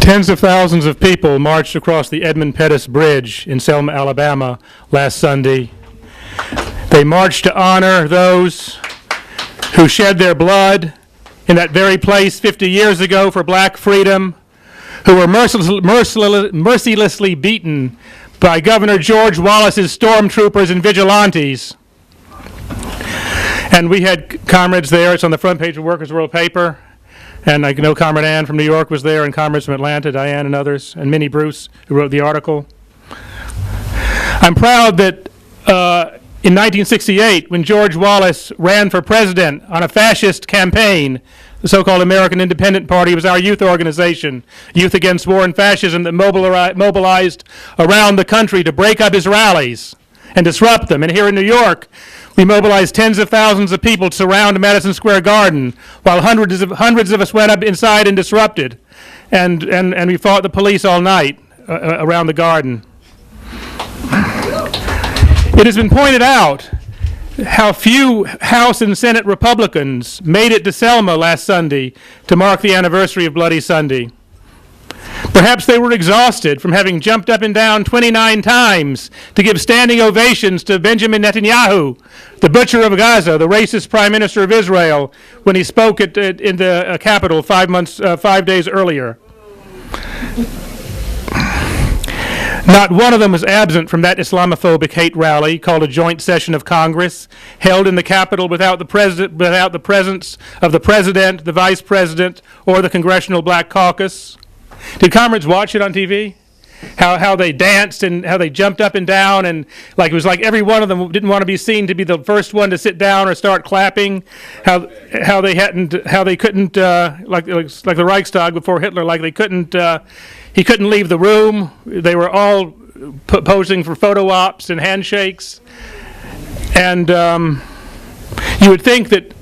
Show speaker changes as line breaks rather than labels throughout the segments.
Tens of thousands of people marched across the Edmund Pettus Bridge in Selma, Alabama last Sunday. They marched to honor those who shed their blood in that very place 50 years ago for black freedom, who were mercilessly beaten by Governor George Wallace's stormtroopers and vigilantes. And we had comrades there. It's on the front page of Workers' World paper. And I know Comrade Ann from New York was there, and comrades from Atlanta, Diane and others, and Minnie Bruce, who wrote the article. I'm proud that in 1968, when George Wallace ran for president on a fascist campaign, the so-called American Independent Party was our youth organization, Youth Against War and Fascism, that mobilized around the country to break up his rallies and disrupt them. And here in New York, we mobilized tens of thousands of people to surround Madison Square Garden, while hundreds of us went up inside and disrupted. And we fought the police all night around the garden. It has been pointed out how few House and Senate Republicans made it to Selma last Sunday to mark the anniversary of Bloody Sunday. Perhaps they were exhausted from having jumped up and down 29 times to give standing ovations to Benjamin Netanyahu, the butcher of Gaza, the racist prime minister of Israel, when he spoke in the Capitol 5 days earlier. Not one of them was absent from that Islamophobic hate rally called a joint session of Congress, held in the Capitol without the presence of the president, the vice president, or the Congressional Black Caucus. Did comrades watch it on TV? How they danced and how they jumped up and down, and it was like every one of them didn't want to be seen to be the first one to sit down or start clapping. How they couldn't like the Reichstag before Hitler, he couldn't leave the room. They were all posing for photo ops and handshakes, and you would think that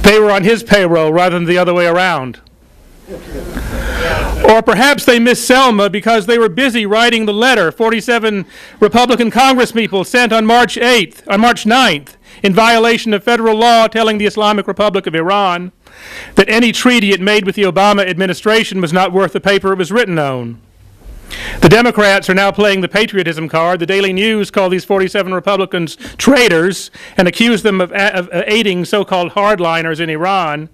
they were on his payroll rather than the other way around. Or perhaps they missed Selma because they were busy writing the letter 47 Republican congresspeople sent on March 9th, in violation of federal law telling the Islamic Republic of Iran that any treaty it made with the Obama administration was not worth the paper it was written on. The Democrats are now playing the patriotism card. The Daily News called these 47 Republicans traitors and accused them of aiding so-called hardliners in Iran.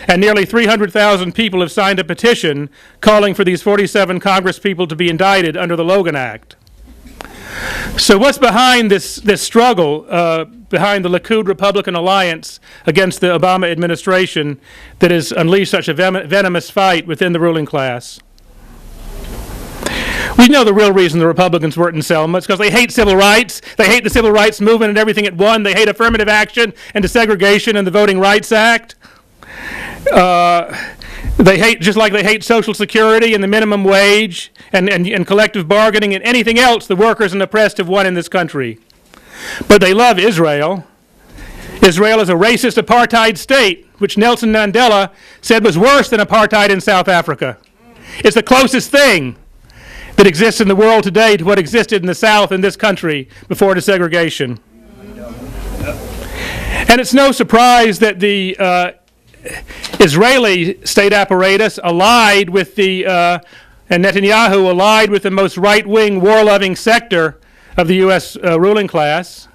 And nearly 300,000 people have signed a petition calling for these 47 congresspeople to be indicted under the Logan Act. So what's behind this struggle, behind the Likud-Republican alliance against the Obama administration that has unleashed such a venomous fight within the ruling class? We know the real reason the Republicans weren't in Selma. It's because they hate civil rights. They hate the civil rights movement and everything it won. They hate affirmative action and desegregation and the Voting Rights Act. They hate, just like they hate Social Security and the minimum wage and collective bargaining and anything else the workers and oppressed have won in this country. But they love Israel. Israel is a racist apartheid state, which Nelson Mandela said was worse than apartheid in South Africa. It's the closest thing that exists in the world today to what existed in the South in this country before desegregation. And it's no surprise that the Israeli state apparatus allied with and Netanyahu allied with the most right-wing, war-loving sector of the U.S. Ruling class,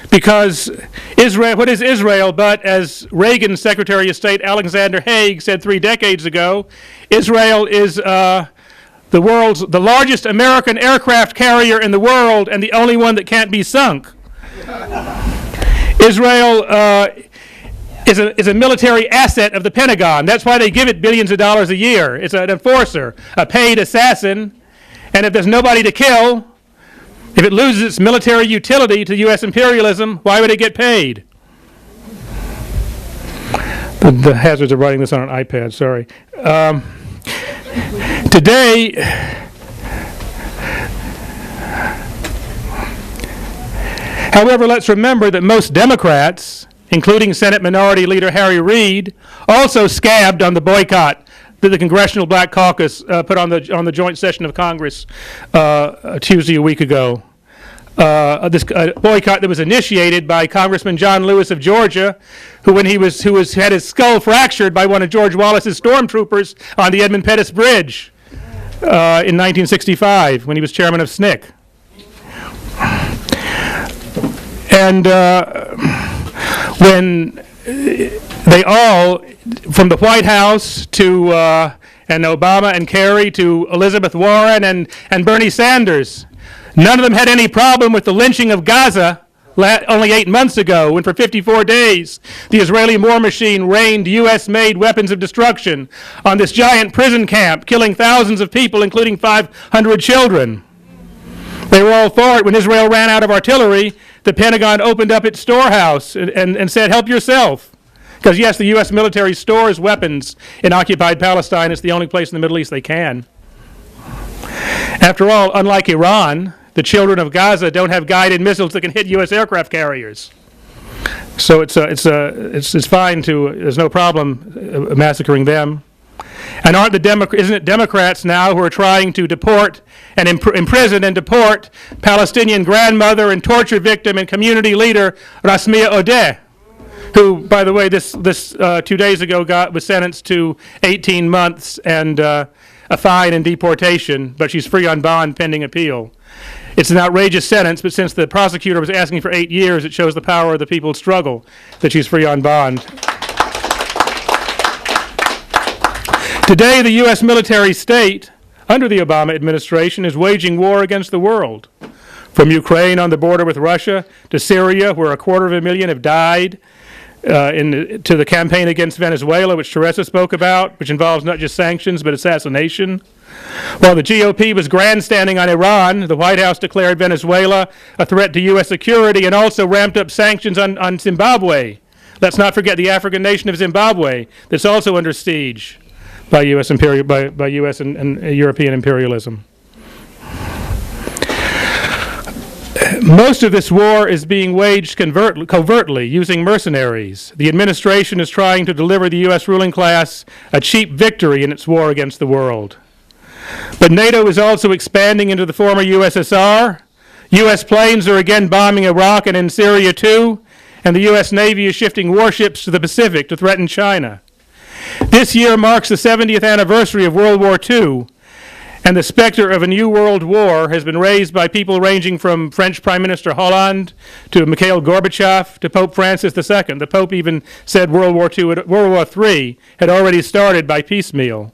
because Israel, what is Israel but, as Reagan's Secretary of State Alexander Haig said 3 decades ago, Israel is the largest American aircraft carrier in the world and the only one that can't be sunk. Israel is a military asset of the Pentagon. That's why they give it billions of dollars a year. It's an enforcer, a paid assassin, and if there's nobody to kill, if it loses its military utility to U.S. imperialism, why would it get paid? The hazards of writing this on an iPad, sorry. Today, however, let's remember that most Democrats, including Senate Minority Leader Harry Reid, also scabbed on the boycott that the Congressional Black Caucus put on the joint session of Congress Tuesday a week ago. This boycott that was initiated by Congressman John Lewis of Georgia, who had his skull fractured by one of George Wallace's stormtroopers on the Edmund Pettus Bridge. in 1965 when he was chairman of SNCC. And when they all, from the White House to and Obama and Kerry to Elizabeth Warren and Bernie Sanders, none of them had any problem with the lynching of Gaza only 8 months ago, when for 54 days the Israeli war machine rained U.S.-made weapons of destruction on this giant prison camp, killing thousands of people, including 500 children. They were all for it. When Israel ran out of artillery, the Pentagon opened up its storehouse and said, help yourself. Because, yes, the U.S. military stores weapons in occupied Palestine. It's the only place in the Middle East they can. After all, unlike Iran, the children of Gaza don't have guided missiles that can hit U.S. aircraft carriers. So it's fine to, there's no problem massacring them. And isn't it Democrats now who are trying to deport and imprison and deport Palestinian grandmother and torture victim and community leader Rasmia Odeh, who, by the way, this 2 days ago was sentenced to 18 months and a fine and deportation, but she's free on bond pending appeal. It's an outrageous sentence, but since the prosecutor was asking for 8 years, it shows the power of the people's struggle that she's free on bond. Today, the U.S. military state, under the Obama administration, is waging war against the world. From Ukraine on the border with Russia to Syria, where 250,000 have died, to the campaign against Venezuela, which Teresa spoke about, which involves not just sanctions but assassination. While the GOP was grandstanding on Iran, the White House declared Venezuela a threat to U.S. security and also ramped up sanctions on Zimbabwe. Let's not forget the African nation of Zimbabwe that's also under siege by U.S. and European imperialism. Most of this war is being waged covertly, using mercenaries. The administration is trying to deliver the U.S. ruling class a cheap victory in its war against the world. But NATO is also expanding into the former USSR. U.S. planes are again bombing Iraq and in Syria too, and the U.S. Navy is shifting warships to the Pacific to threaten China. This year marks the 70th anniversary of World War II, and the specter of a new world war has been raised by people ranging from French Prime Minister Hollande to Mikhail Gorbachev to Pope Francis II. The Pope even said World War III had already started by piecemeal.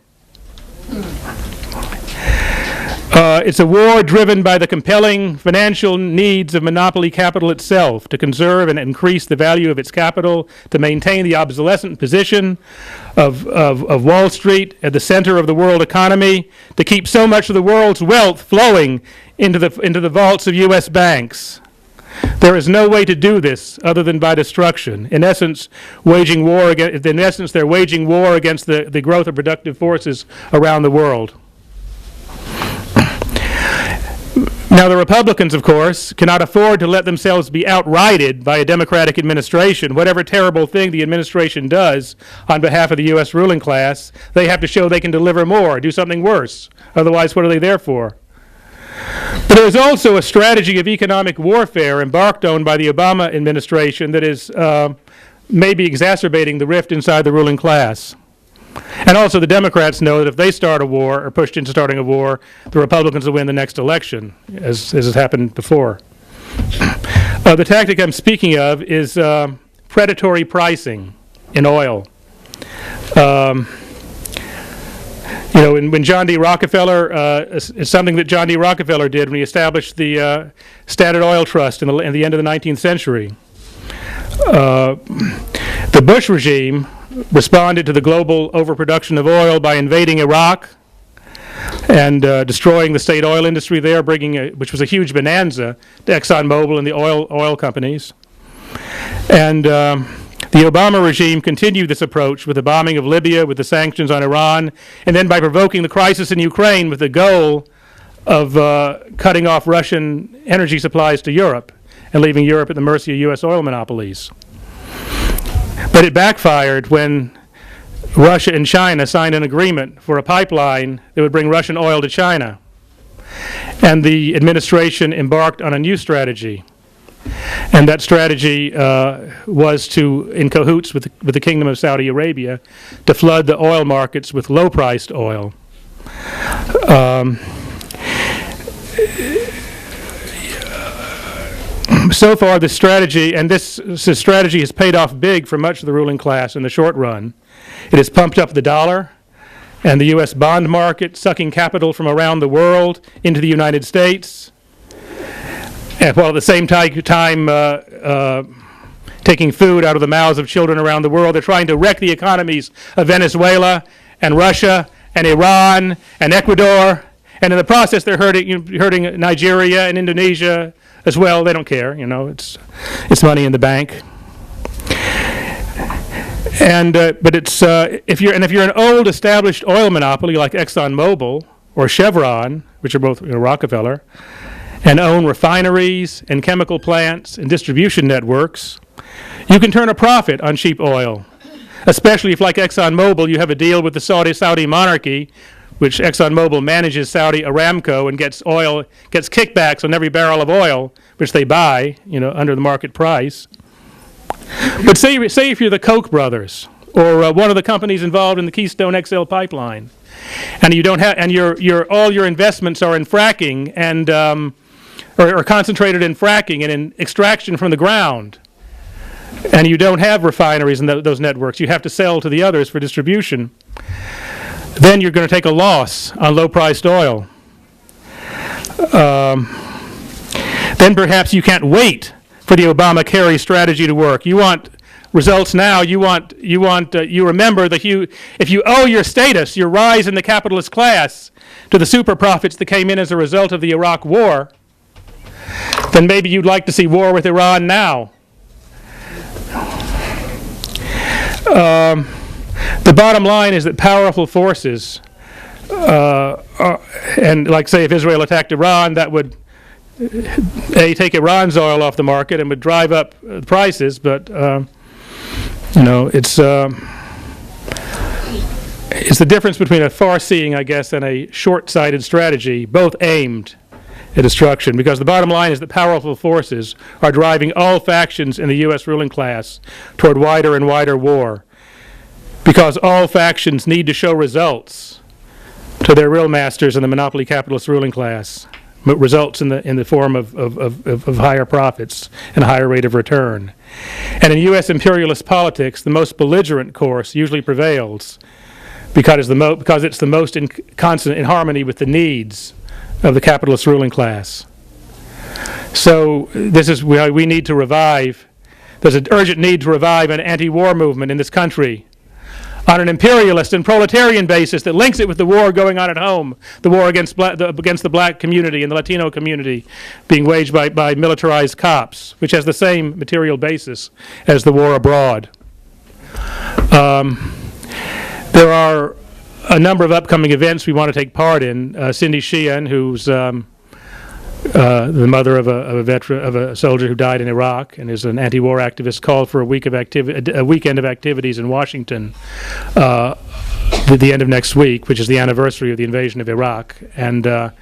It's a war driven by the compelling financial needs of monopoly capital itself to conserve and increase the value of its capital, to maintain the obsolescent position of Wall Street at the center of the world economy, to keep so much of the world's wealth flowing into the vaults of U.S. banks. There is no way to do this other than by destruction. In essence, they're waging war against the growth of productive forces around the world. Now, the Republicans, of course, cannot afford to let themselves be outrighted by a Democratic administration. Whatever terrible thing the administration does on behalf of the U.S. ruling class, they have to show they can deliver more, do something worse. Otherwise, what are they there for? But there is also a strategy of economic warfare embarked on by the Obama administration that is maybe exacerbating the rift inside the ruling class. And also the Democrats know that if they start a war or pushed into starting a war, the Republicans will win the next election, as has happened before. The tactic I'm speaking of is predatory pricing in oil. When John D. Rockefeller, it's something that John D. Rockefeller did when he established the Standard Oil Trust in the end of the 19th century. The Bush regime responded to the global overproduction of oil by invading Iraq and destroying the state oil industry there, which was a huge bonanza to ExxonMobil and the oil companies. And the Obama regime continued this approach with the bombing of Libya, with the sanctions on Iran, and then by provoking the crisis in Ukraine with the goal of cutting off Russian energy supplies to Europe and leaving Europe at the mercy of U.S. oil monopolies. But it backfired when Russia and China signed an agreement for a pipeline that would bring Russian oil to China. And the administration embarked on a new strategy. And that strategy was to, in cahoots with the Kingdom of Saudi Arabia, to flood the oil markets with low-priced oil. So far, this strategy, and this strategy has paid off big for much of the ruling class in the short run. It has pumped up the dollar and the U.S. bond market, sucking capital from around the world into the United States, and while at the same time taking food out of the mouths of children around the world. They're trying to wreck the economies of Venezuela and Russia and Iran and Ecuador, and in the process they're hurting Nigeria and Indonesia as well. They don't care, it's money in the bank. And but it's if you're an old established oil monopoly like ExxonMobil or Chevron, which are both Rockefeller, and own refineries and chemical plants and distribution networks, you can turn a profit on cheap oil, especially if, like ExxonMobil, you have a deal with the Saudi monarchy, which ExxonMobil manages Saudi Aramco and gets kickbacks on every barrel of oil which they buy, under the market price. But say if you're the Koch brothers or one of the companies involved in the Keystone XL pipeline, and you don't have, and all your investments are in fracking and or concentrated in fracking and in extraction from the ground, and you don't have refineries in those networks, you have to sell to the others for distribution, then you're going to take a loss on low-priced oil. Then perhaps you can't wait for the Obama-Kerry strategy to work. You want results now. You remember that if you owe your status, your rise in the capitalist class, to the super profits that came in as a result of the Iraq War, then maybe you'd like to see war with Iran now. The bottom line is that powerful forces, and like say if Israel attacked Iran, that would take Iran's oil off the market and would drive up the prices, but it's the difference between a far-seeing, I guess, and a short-sighted strategy, both aimed at destruction, because the bottom line is that powerful forces are driving all factions in the U.S. ruling class toward wider and wider war, because all factions need to show results to their real masters in the monopoly capitalist ruling class, results in the form of higher profits and a higher rate of return. And in U.S. imperialist politics, the most belligerent course usually prevails because it's the most constant in harmony with the needs of the capitalist ruling class. So this is why we need to revive. There's an urgent need to revive an anti-war movement in this country on an imperialist and proletarian basis that links it with the war going on at home, the war against the black community and the Latino community being waged by militarized cops, which has the same material basis as the war abroad. There are a number of upcoming events we want to take part in. Cindy Sheehan, who's the mother of a soldier who died in Iraq and is an anti-war activist, called for a weekend of activities in Washington at the end of next week, which is the anniversary of the invasion of Iraq. And a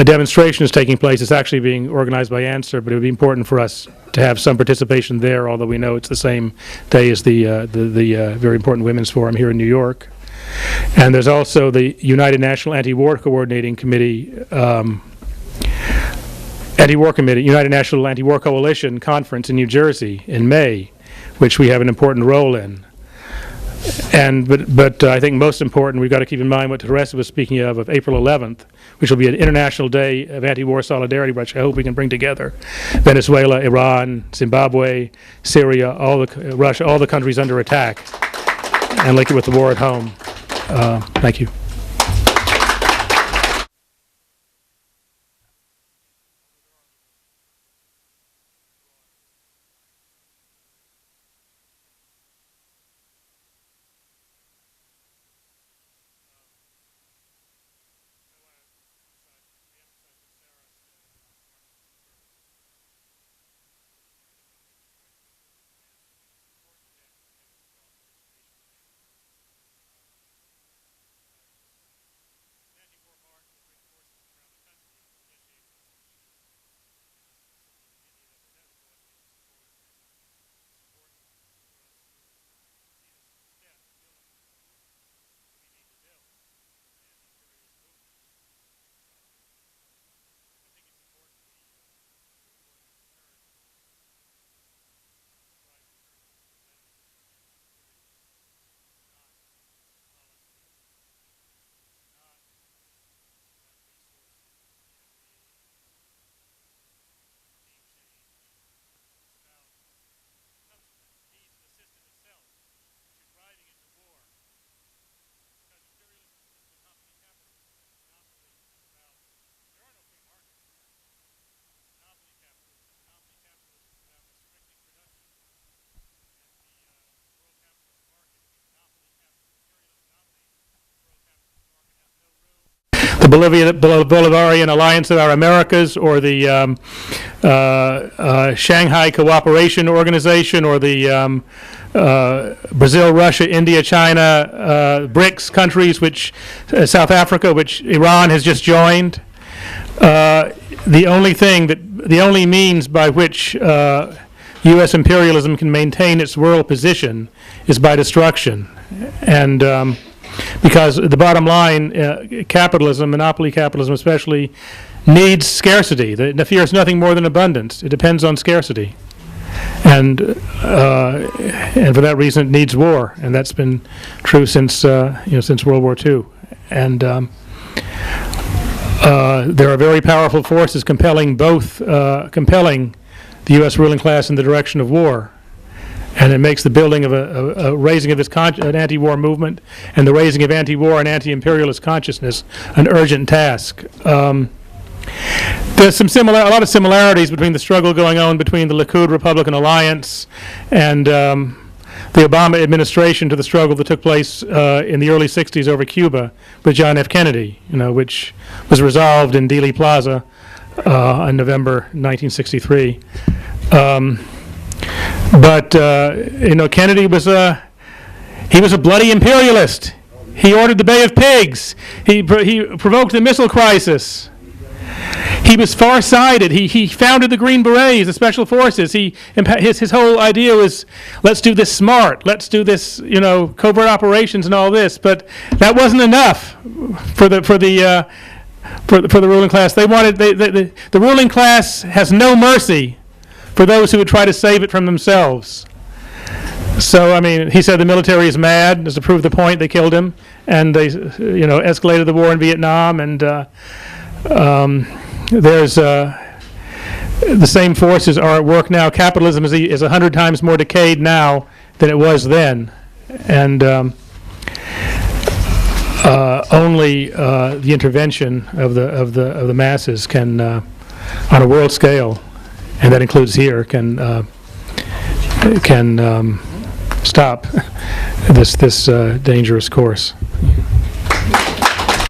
demonstration is taking place. It's actually being organized by Answer, but it would be important for us to have some participation there, although we know it's the same day as the very important Women's Forum here in New York. And there's also the United National Anti-War Coordinating Committee, United National Anti-War Coalition Conference in New Jersey in May, which we have an important role in. But I think most important, we've got to keep in mind what Teresa was speaking of April 11th, which will be an International Day of Anti-War Solidarity, which I hope we can bring together Venezuela, Iran, Zimbabwe, Syria, Russia, all the countries under attack, and link it with the war at home. Thank you. the Bolivarian Alliance of Our Americas, or the Shanghai Cooperation Organization, or the Brazil, Russia, India, China, BRICS countries, which South Africa, which Iran has just joined. The only means by which U.S. imperialism can maintain its world position is by destruction, and because the bottom line, capitalism, monopoly capitalism especially, needs scarcity. It fears nothing more than abundance. It depends on scarcity, and for that reason, it needs war, and that's been true since since World War II. And there are very powerful forces compelling the U.S. ruling class in the direction of war, and it makes the building of a raising of an anti-war movement and the raising of anti-war and anti-imperialist consciousness an urgent task. There's a lot of similarities between the struggle going on between the Likud Republican Alliance and the Obama administration to the struggle that took place in the early 60s over Cuba with John F. Kennedy, which was resolved in Dealey Plaza in November 1963. But Kennedy was a bloody imperialist. He ordered the Bay of Pigs. He provoked the missile crisis. He was far-sighted. He founded the Green Berets, the Special Forces. His whole idea was, let's do this smart. Let's do this, covert operations and all this. But that wasn't enough for the ruling class. The ruling class has no mercy for those who would try to save it from themselves. So, he said the military is mad. Just to prove the point, they killed him, and they, escalated the war in Vietnam. And there's the same forces are at work now. Capitalism is 100 times more decayed now than it was then, and only the intervention of the masses can, on a world scale, and that includes here, can stop this dangerous course.